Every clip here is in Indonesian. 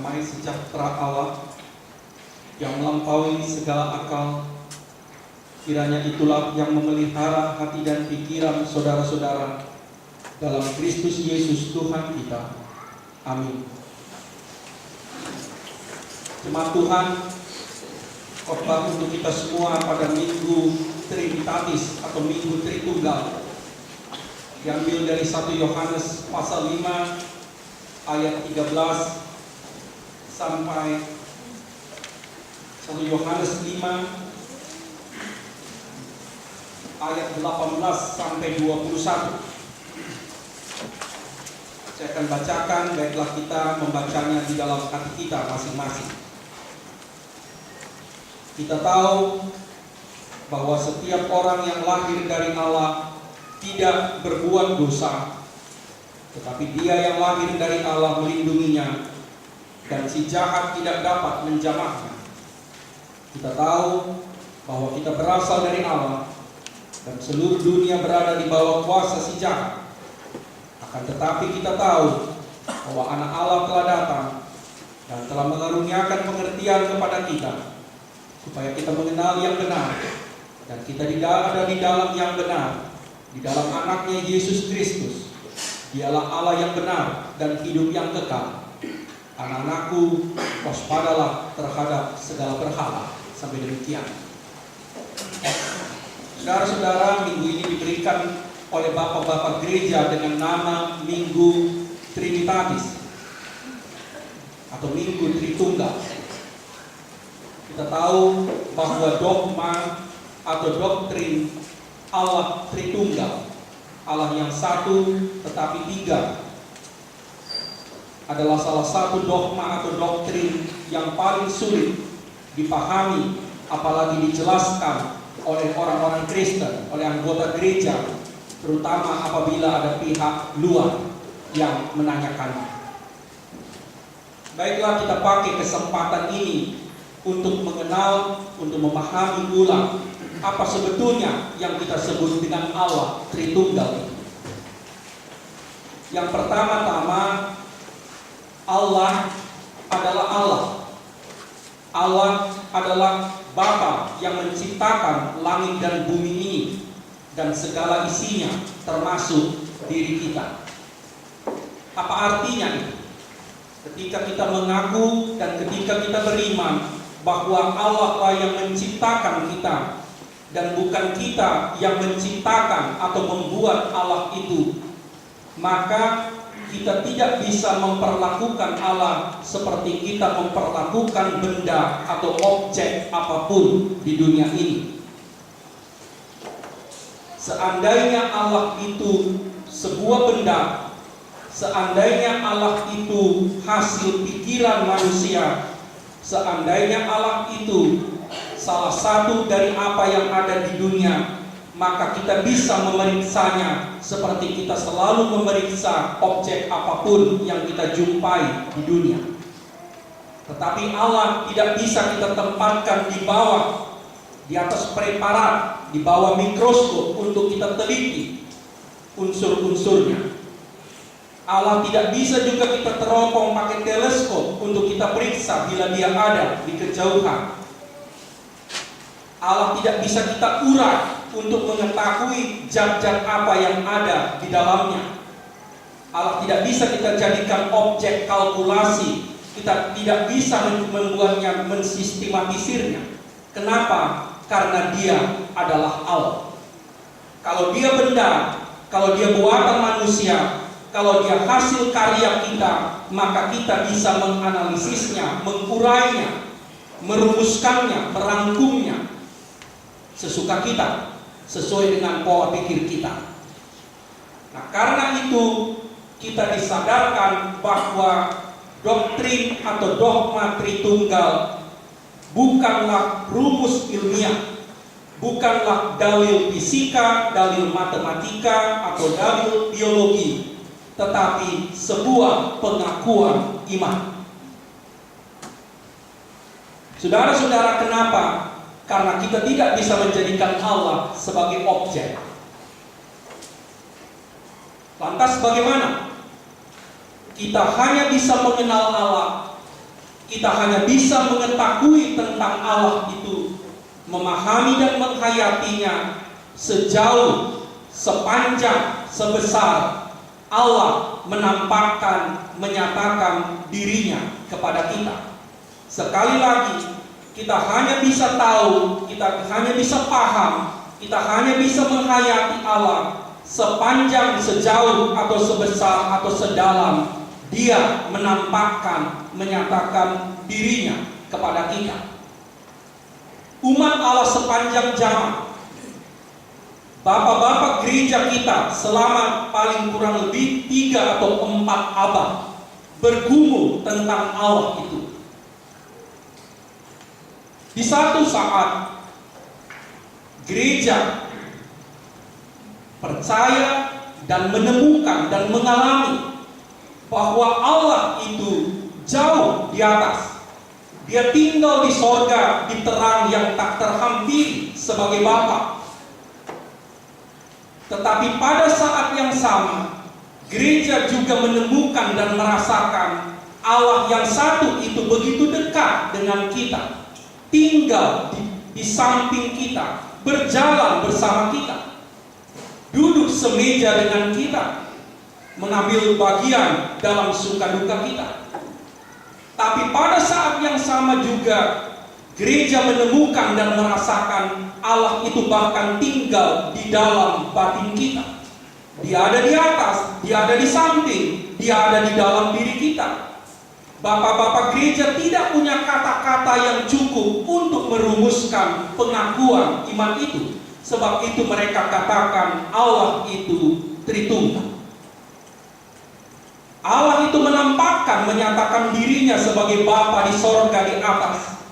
damai sejahtera Allah yang melampaui segala akal, kiranya itulah yang memelihara hati dan pikiran saudara-saudara dalam Kristus Yesus Tuhan kita. Amin. Jemaat Tuhan, khotbah untuk kita semua pada Minggu Trinitatis atau Minggu Tritunggal diambil dari 1 Yohanes pasal 5 ayat 13 sampai 1 Yohanes 5 ayat 18 sampai 21. Saya akan bacakan, baiklah kita membacanya di dalam hati kita masing-masing. Kita tahu bahwa setiap orang yang lahir dari Allah tidak berbuat dosa, tetapi Dia yang lahir dari Allah melindunginya, dan si jahat tidak dapat menjamahnya. Kita tahu bahwa kita berasal dari Allah, dan seluruh dunia berada di bawah kuasa si jahat. Akan tetapi kita tahu bahwa Anak Allah telah datang dan telah mengaruniakan pengertian kepada kita, supaya kita mengenal yang benar, dan kita ada di dalam yang benar, di dalam Anaknya Yesus Kristus. Dialah Allah yang benar dan hidup yang kekal. Anak-anakku, waspadalah terhadap segala berhala. Sampai demikian. Saudara-saudara, minggu ini diberikan oleh bapak-bapak gereja dengan nama Minggu Trinitatis atau Minggu Tritunggal. Kita tahu bahwa dogma atau doktrin Allah Tritunggal, Allah yang satu tetapi tiga, adalah salah satu dogma atau doktrin yang paling sulit dipahami, apalagi dijelaskan oleh orang-orang Kristen, oleh anggota gereja, terutama apabila ada pihak luar yang menanyakannya. Baiklah, kita pakai kesempatan ini untuk mengenal, untuk memahami ulang apa sebetulnya yang kita sebut dengan Allah Tritunggal. Yang pertama-tama, Allah adalah Allah. Allah adalah Bapa yang menciptakan langit dan bumi ini dan segala isinya, termasuk diri kita. Apa artinya itu? Ketika kita mengaku dan ketika kita beriman bahwa Allah lah yang menciptakan kita, dan bukan kita yang menciptakan atau membuat Allah itu, maka kita tidak bisa memperlakukan Allah seperti kita memperlakukan benda atau objek apapun di dunia ini. Seandainya Allah itu sebuah benda, seandainya Allah itu hasil pikiran manusia, seandainya Allah itu salah satu dari apa yang ada di dunia, maka kita bisa memeriksanya seperti kita selalu memeriksa objek apapun yang kita jumpai di dunia. Tetapi Allah tidak bisa kita tempatkan di bawah, di atas preparat, di bawah mikroskop untuk kita teliti unsur-unsurnya. Allah tidak bisa juga kita teropong pakai teleskop untuk kita periksa bila Dia ada di kejauhan. Allah tidak bisa kita urai untuk mengetahui zat-zat apa yang ada di dalamnya. Allah tidak bisa kita jadikan objek kalkulasi. Kita tidak bisa membuatnya, mensistematisirnya. Kenapa? Karena Dia adalah Allah. Kalau Dia benda, kalau Dia buatan manusia, kalau Dia hasil karya kita, maka kita bisa menganalisisnya, mengurainya, merumuskannya, merangkumnya sesuka kita, sesuai dengan pola pikir kita. Nah, karena itu kita disadarkan bahwa doktrin atau dogma Tritunggal bukanlah rumus ilmiah, bukanlah dalil fisika, dalil matematika, atau dalil biologi, tetapi sebuah pengakuan iman. Saudara-saudara, kenapa? Karena kita tidak bisa menjadikan Allah sebagai objek. Lantas bagaimana? Kita hanya bisa mengenal Allah kita hanya bisa mengetahui tentang Allah itu, memahami dan menghayatinya sejauh, sepanjang, sebesar Allah menampakkan, menyatakan dirinya kepada kita. Sekali lagi, kita hanya bisa tahu, kita hanya bisa paham, kita hanya bisa menghayati Allah sepanjang, sejauh, atau sebesar, atau sedalam Dia menampakkan, menyatakan dirinya kepada kita. Umat Allah sepanjang zaman, bapak-bapak gereja kita selama paling kurang lebih 3 atau 4 abad bergumul tentang Allah itu. Di satu saat gereja percaya dan menemukan dan mengalami bahwa Allah itu jauh di atas. Dia tinggal di sorga, di terang yang tak terhampiri sebagai Bapa. Tetapi pada saat yang sama, gereja juga menemukan dan merasakan Allah yang satu itu begitu dekat dengan kita, tinggal di samping kita, berjalan bersama kita, duduk semeja dengan kita, mengambil bagian dalam suka duka kita. Tapi pada saat yang sama juga gereja menemukan dan merasakan Allah itu bahkan tinggal di dalam batin kita. Dia ada di atas, Dia ada di samping, Dia ada di dalam diri kita. Bapak-bapak gereja tidak punya kata-kata yang cukup untuk merumuskan pengakuan iman itu. Sebab itu mereka katakan Allah itu Tritunggal. Allah itu menampakkan, menyatakan dirinya sebagai Bapa di sorga di atas.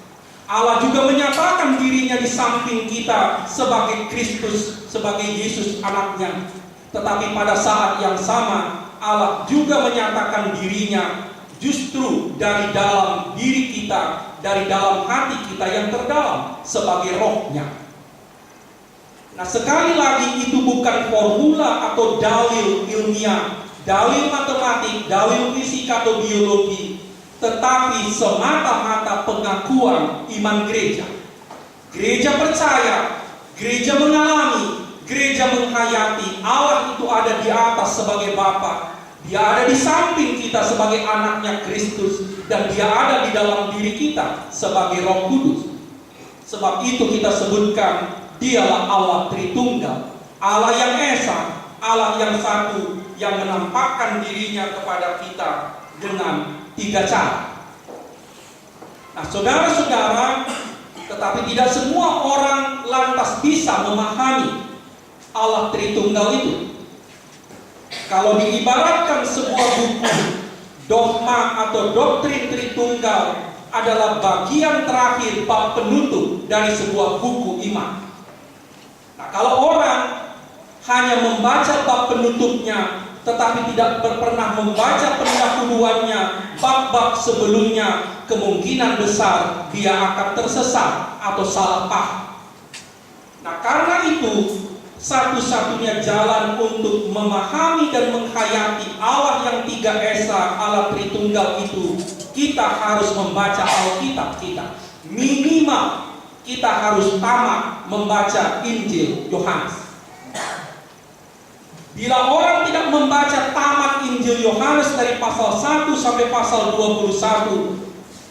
Allah juga menyatakan dirinya di samping kita sebagai Kristus, sebagai Yesus anaknya. Tetapi pada saat yang sama Allah juga menyatakan dirinya justru dari dalam diri kita, dari dalam hati kita yang terdalam sebagai rohnya. Nah, sekali lagi itu bukan formula atau dalil ilmiah, dalil matematik, dalil fisika atau biologi, tetapi semata-mata pengakuan iman gereja. Gereja percaya, gereja mengalami, gereja menghayati Allah itu ada di atas sebagai Bapa. Dia ada di samping kita sebagai anaknya Kristus, dan Dia ada di dalam diri kita sebagai Roh Kudus. Sebab itu kita sebutkan Dialah Allah Tritunggal, Allah yang esa, Allah yang satu, yang menampakkan dirinya kepada kita dengan 3 cara. Nah, saudara-saudara, tetapi tidak semua orang lantas bisa memahami Allah Tritunggal itu. Kalau diibaratkan sebuah buku, dogma atau doktrin Tritunggal adalah bagian terakhir bab penutup dari sebuah buku iman. Nah, kalau orang hanya membaca bab penutupnya, tetapi tidak pernah membaca pendahuluannya, bab-bab sebelumnya, kemungkinan besar dia akan tersesat atau salah paham. Nah, karena itu satu-satunya jalan untuk memahami dan menghayati Allah yang 3 esa, Allah Tritunggal itu, kita harus membaca Alkitab kita. Minimal kita harus tamat membaca Injil Yohanes. Bila orang tidak membaca tamat Injil Yohanes dari pasal 1 sampai pasal 21,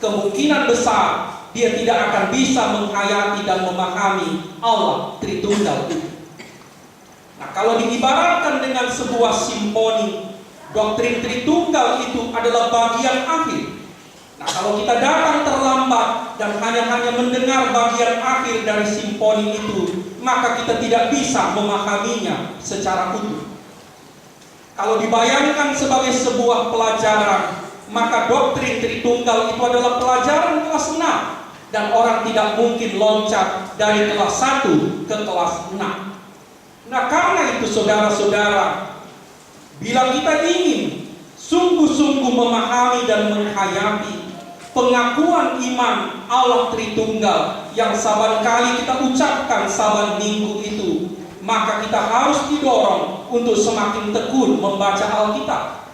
kemungkinan besar dia tidak akan bisa menghayati dan memahami Allah Tritunggal itu. Nah, kalau diibaratkan dengan sebuah simfoni, doktrin Tritunggal itu adalah bagian akhir. Nah, kalau kita datang terlambat dan hanya mendengar bagian akhir dari simfoni itu, maka kita tidak bisa memahaminya secara utuh. Kalau dibayangkan sebagai sebuah pelajaran, maka doktrin Tritunggal itu adalah pelajaran kelas 6, dan orang tidak mungkin loncat dari kelas 1 ke kelas 6. Nah, karena itu saudara-saudara, bila kita ingin sungguh-sungguh memahami dan menghayati pengakuan iman Allah Tritunggal yang saban kali kita ucapkan saban minggu itu, maka kita harus didorong untuk semakin tekun membaca Alkitab,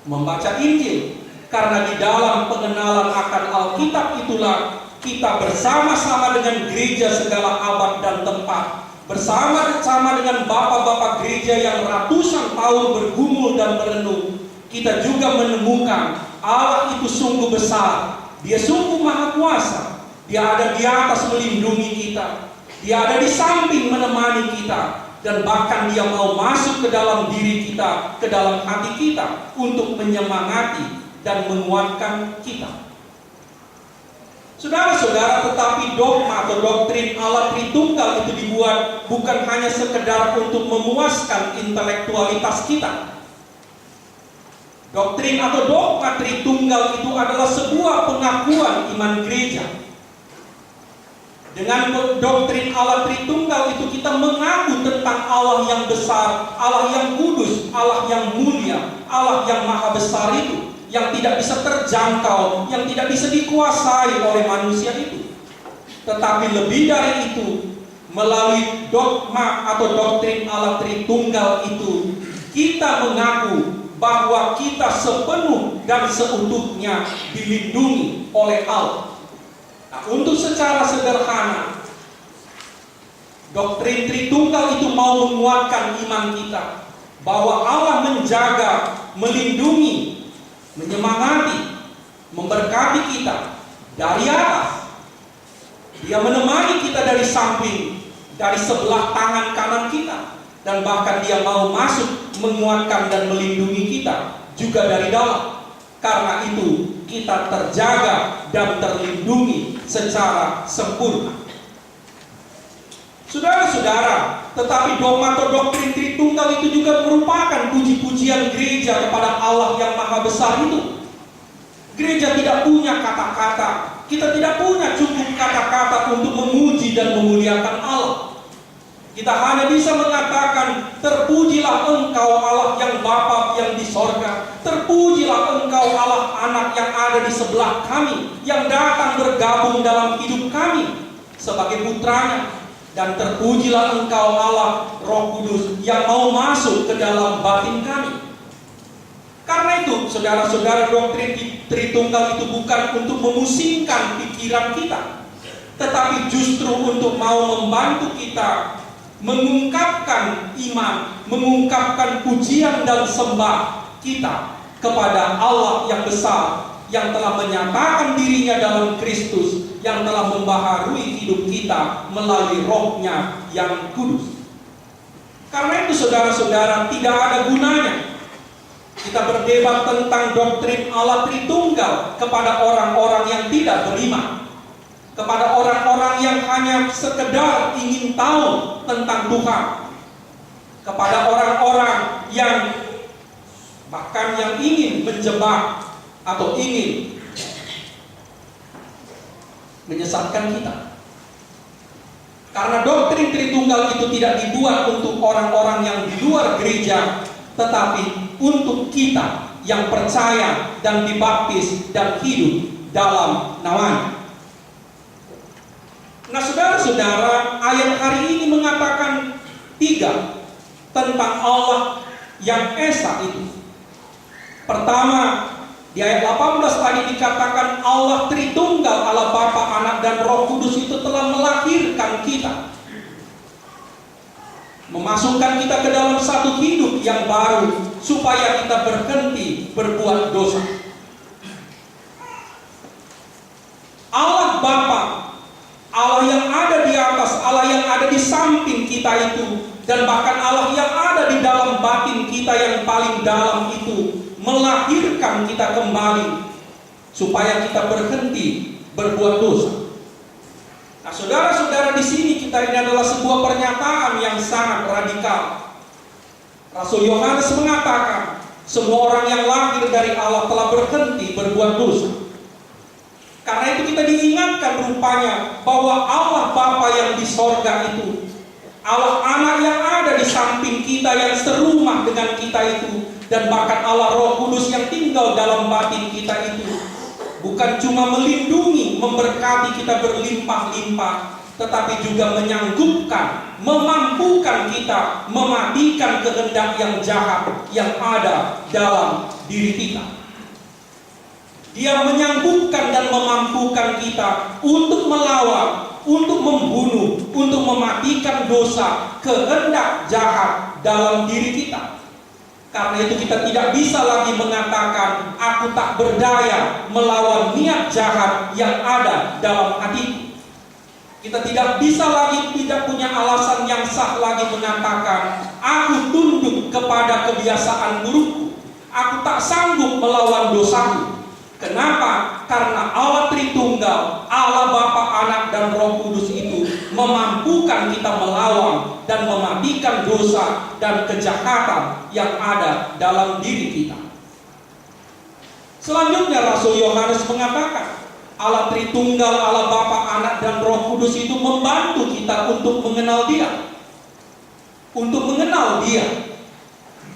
membaca Injil, Karena di dalam pengenalan akan Alkitab itulah kita bersama-sama dengan gereja segala abad dan tempat, bersama-sama dengan bapak-bapak gereja yang ratusan tahun bergumul dan merenung, kita juga menemukan Allah itu sungguh besar, Dia sungguh maha kuasa, Dia ada di atas melindungi kita, Dia ada di samping menemani kita, dan bahkan Dia mau masuk ke dalam diri kita, ke dalam hati kita untuk menyemangati dan menguatkan kita. Saudara-saudara, tetapi dogma atau doktrin Allah Tritunggal itu dibuat bukan hanya sekedar untuk memuaskan intelektualitas kita. Doktrin atau dogma Tritunggal itu adalah sebuah pengakuan iman gereja. Dengan doktrin Allah Tritunggal itu kita mengaku tentang Allah yang besar, Allah yang kudus, Allah yang mulia, Allah yang maha besar itu, yang tidak bisa terjangkau, yang tidak bisa dikuasai oleh manusia itu. Tetapi lebih dari itu, melalui dogma atau doktrin Allah Tritunggal itu, kita mengaku bahwa kita sepenuh dan seutuhnya dilindungi oleh Allah. Nah, untuk secara sederhana, doktrin Tritunggal itu mau menguatkan iman kita bahwa Allah menjaga, melindungi, menyemangati, memberkati kita dari atas. Dia menemani kita dari samping, dari sebelah tangan kanan kita, dan bahkan Dia mau masuk menguatkan dan melindungi kita juga dari dalam. Karena itu kita terjaga dan terlindungi secara sempurna. Saudara-saudara, tetapi dogma atau doktrin Tritunggal itu juga merupakan puji-pujian gereja kepada Allah yang maha besar itu. Gereja tidak punya kata-kata, kita tidak punya cukup kata-kata untuk memuji dan memuliakan Allah. Kita hanya bisa mengatakan, terpujilah Engkau Allah yang Bapa yang di sorga, terpujilah Engkau Allah Anak yang ada di sebelah kami, yang datang bergabung dalam hidup kami sebagai putranya. Dan terpujilah Engkau Allah Roh Kudus yang mau masuk ke dalam batin kami. Karena itu, saudara-saudara, doktrin Tritunggal itu bukan untuk memusingkan pikiran kita, tetapi justru untuk mau membantu kita mengungkapkan iman, mengungkapkan pujian dan sembah kita kepada Allah yang besar, yang telah menyatakan dirinya dalam Kristus, yang telah membaharui hidup kita melalui Roh-Nya yang kudus. Karena itu, saudara-saudara, tidak ada gunanya kita berdebat tentang doktrin Allah Tritunggal kepada orang-orang yang tidak beriman, kepada orang-orang yang hanya sekedar ingin tahu tentang Tuhan, kepada orang-orang yang bahkan yang ingin menjebak atau ingin menyesatkan kita. Karena doktrin Tritunggal itu tidak dibuat untuk orang-orang yang di luar gereja, tetapi untuk kita yang percaya dan dibaptis dan hidup dalam namanya. Nah, saudara-saudara, ayat hari ini mengatakan 3 tentang Allah yang Esa itu. Pertama, di ayat 18 tadi dikatakan Allah Tritunggal, Allah Bapa, Anak, dan Roh Kudus itu telah melahirkan kita, memasukkan kita ke dalam satu hidup yang baru, supaya kita berhenti berbuat dosa. Allah Bapa, Allah yang ada di atas, Allah yang ada di samping kita itu, dan bahkan Allah yang ada di dalam batin kita yang paling dalam itu, melahirkan kita kembali supaya kita berhenti berbuat dosa. Nah, saudara-saudara, di sini kita ini adalah sebuah pernyataan yang sangat radikal. Rasul Yohanes mengatakan, semua orang yang lahir dari Allah telah berhenti berbuat dosa. Karena itu kita diingatkan rupanya bahwa Allah Bapa yang di sorga itu, Allah Anak yang ada di samping kita yang serumah dengan kita itu, dan bahkan Allah Roh Kudus yang tinggal dalam batin kita itu, bukan cuma melindungi, memberkati kita berlimpah-limpah, tetapi juga menyanggupkan, memampukan kita mematikan kehendak yang jahat yang ada dalam diri kita. Dia menyanggupkan dan memampukan kita untuk melawan, untuk membunuh, untuk mematikan dosa, kehendak jahat dalam diri kita. Karena itu kita tidak bisa lagi mengatakan, aku tak berdaya melawan niat jahat yang ada dalam hatiku. Kita tidak bisa lagi, tidak punya alasan yang sah lagi mengatakan, aku tunduk kepada kebiasaan burukku. Aku tak sanggup melawan dosaku. Kenapa? Karena Allah Tritunggal, Allah Bapa, Anak, dan Roh Kudus itu memampukan kita melawan dan mematikan dosa dan kejahatan yang ada dalam diri kita. Selanjutnya Rasul Yohanes mengatakan, Allah Tritunggal, Allah Bapa, Anak, dan Roh Kudus itu membantu kita untuk mengenal Dia. Untuk mengenal Dia.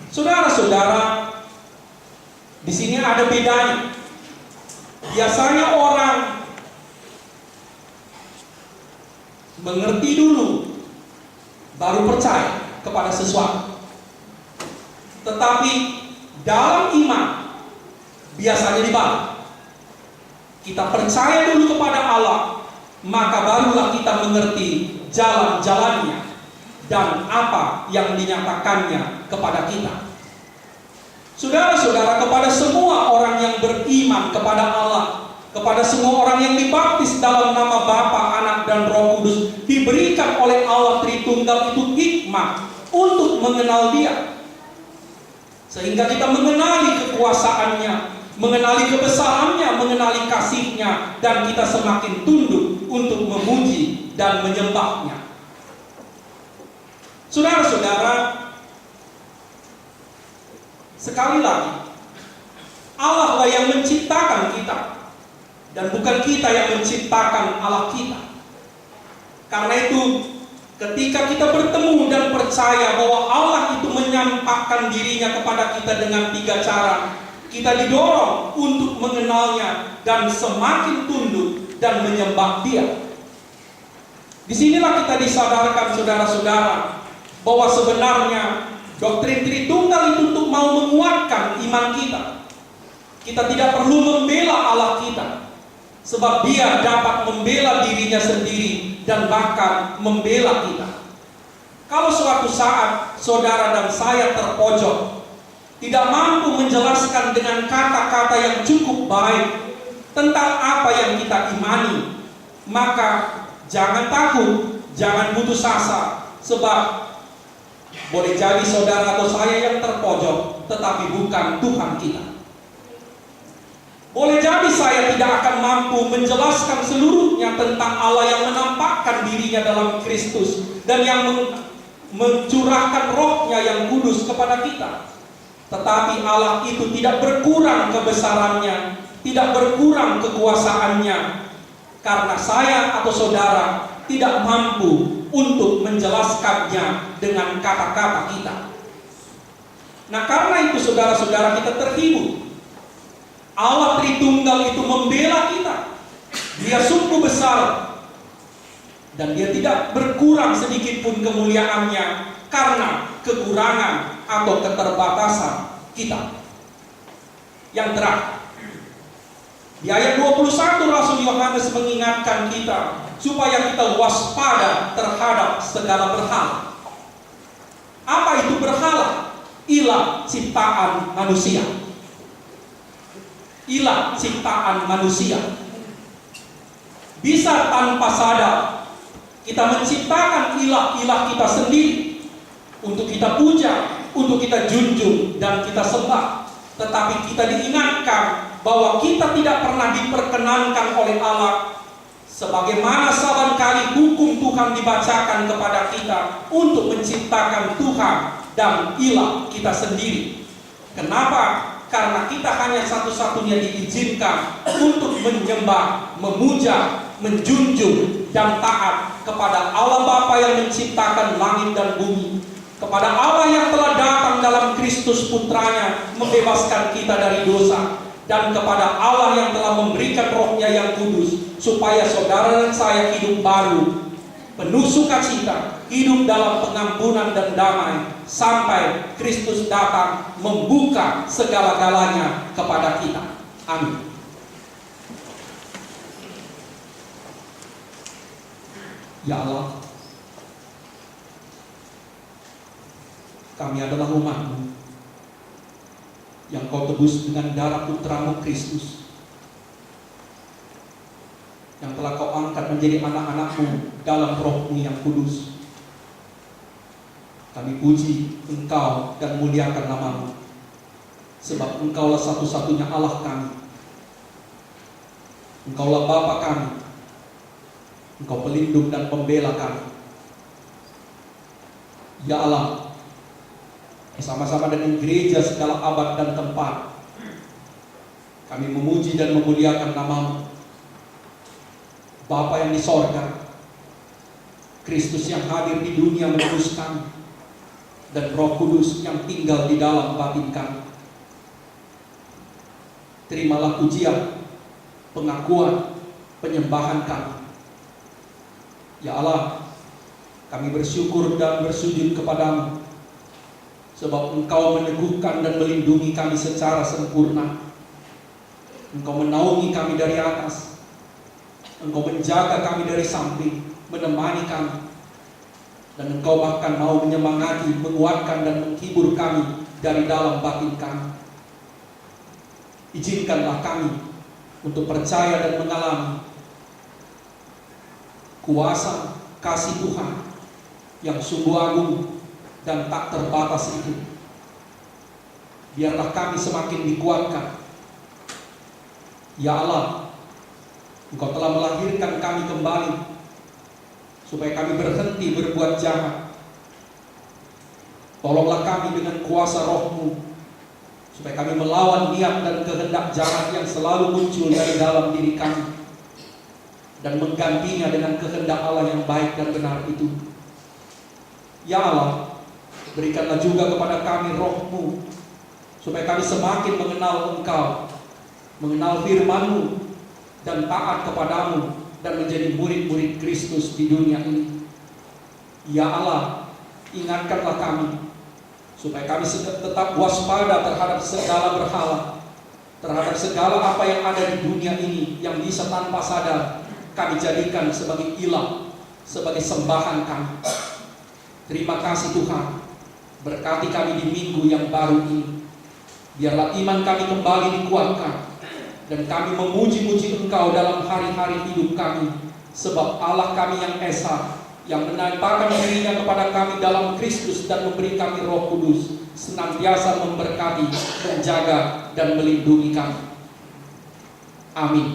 Saudara-saudara, di sini ada bedanya. Biasanya orang mengerti dulu, baru percaya kepada sesuatu. Tetapi dalam iman, biasanya dibalik. Kita percaya dulu kepada Allah, maka barulah kita mengerti jalan-jalannya dan apa yang dinyatakannya kepada kita. Saudara-saudara, kepada semua orang yang beriman kepada Allah, kepada semua orang yang dibaptis dalam nama Bapa, Anak, dan Roh Kudus, diberikan oleh Allah Tritunggal itu hikmah untuk mengenal Dia. Sehingga kita mengenali kekuasaannya, mengenali kebesarannya, mengenali kasih-Nya, dan kita semakin tunduk untuk memuji dan menyembah-Nya. Saudara-saudara, sekali lagi, Allah lah yang menciptakan kita, dan bukan kita yang menciptakan Allah kita. Karena itu, ketika kita bertemu dan percaya bahwa Allah itu menyampaikan dirinya kepada kita dengan 3 cara, kita didorong untuk mengenalnya dan semakin tunduk dan menyembah Dia. Disinilah kita disadarkan, saudara-saudara, bahwa sebenarnya doktrin Tritunggal itu untuk mau menguatkan iman kita. Kita tidak perlu membela Allah kita, sebab Dia dapat membela dirinya sendiri dan bahkan membela kita. Kalau suatu saat saudara dan saya terpojok, tidak mampu menjelaskan dengan kata-kata yang cukup baik tentang apa yang kita imani, maka jangan takut, jangan putus asa, sebab boleh jadi saudara atau saya yang terpojok, tetapi bukan Tuhan kita. Boleh jadi saya tidak akan mampu menjelaskan seluruhnya tentang Allah yang menampakkan dirinya dalam Kristus dan yang mencurahkan rohnya yang kudus kepada kita. Tetapi Allah itu tidak berkurang kebesarannya, tidak berkurang kekuasaannya, karena saya atau saudara tidak mampu untuk menjelaskannya dengan kata-kata kita. Nah, karena itu saudara-saudara, kita terhibur. Allah Tritunggal itu membela kita. Dia sungguh besar dan Dia tidak berkurang sedikit pun kemuliaannya karena kekurangan atau keterbatasan kita. Yang terakhir, di ayat 21 Rasul Yohanes mengingatkan kita supaya kita waspada terhadap segala berhala. Apa itu berhala? Ilah ciptaan manusia. Ilah ciptaan manusia. Bisa tanpa sadar kita menciptakan ilah-ilah kita sendiri untuk kita puja, untuk kita junjung dan kita sembah. Tetapi kita diingatkan bahwa kita tidak pernah diperkenankan oleh Allah, sebagaimana saban kali hukum Tuhan dibacakan kepada kita untuk menciptakan Tuhan dan ilah kita sendiri. Kenapa? Karena kita hanya satu-satunya diizinkan untuk menyembah, memuja, menjunjung, dan taat kepada Allah Bapa yang menciptakan langit dan bumi, kepada Allah yang telah datang dalam Kristus Putranya membebaskan kita dari dosa, dan kepada Allah yang telah memberikan rohnya yang kudus, supaya saudara dan saya hidup baru, penuh sukacita, hidup dalam pengampunan dan damai, sampai Kristus datang membuka segala-galanya kepada kita. Amin. Ya Allah, kami adalah umat-Mu yang Kau tebus dengan darah Putra-Mu Kristus, yang telah Kau angkat menjadi anak-anak-Mu dalam Roh-Mu yang kudus. Kami puji Engkau dan muliakan nama-Mu, sebab Engkaulah satu-satunya Allah kami. Engkaulah Bapa kami, Engkau pelindung dan pembela kami. Ya Allah, bersama-sama dengan gereja segala abad dan tempat, kami memuji dan memuliakan nama-Mu, Bapa yang di sorga, Kristus yang hadir di dunia menebus kami, dan Roh Kudus yang tinggal di dalam batin kami. Terimalah pujian, pengakuan, penyembahan kami. Ya Allah, kami bersyukur dan bersujud kepadamu, sebab Engkau meneguhkan dan melindungi kami secara sempurna. Engkau menaungi kami dari atas, Engkau menjaga kami dari samping, menemani kami, dan Engkau bahkan mau menyemangati, menguatkan dan menghibur kami dari dalam batin kami. Izinkanlah kami untuk percaya dan mengalami kuasa kasih Tuhan yang sungguh agung dan tak terbatas itu. Biarlah kami semakin dikuatkan. Ya Allah, Engkau telah melahirkan kami kembali supaya kami berhenti berbuat jahat. Tolonglah kami dengan kuasa Roh-Mu, supaya kami melawan niat dan kehendak jahat yang selalu muncul dari dalam diri kami, dan menggantinya dengan kehendak Allah yang baik dan benar itu. Ya Allah, berikanlah juga kepada kami Roh-Mu, supaya kami semakin mengenal Engkau, mengenal firman-Mu, dan taat kepadamu, dan menjadi murid-murid Kristus di dunia ini. Ya Allah, ingatkanlah kami, supaya kami tetap waspada terhadap segala berhala, terhadap segala apa yang ada di dunia ini yang bisa tanpa sadar kami jadikan sebagai ilah, sebagai sembahan kami. Terima kasih Tuhan, berkati kami di minggu yang baru ini. Biarlah iman kami kembali dikuatkan, dan kami memuji-muji Engkau dalam hari-hari hidup kami, sebab Allah kami yang esa, yang menampakkan dirinya kepada kami dalam Kristus dan memberi kami Roh Kudus, senantiasa memberkati, menjaga, dan melindungi kami. Amin.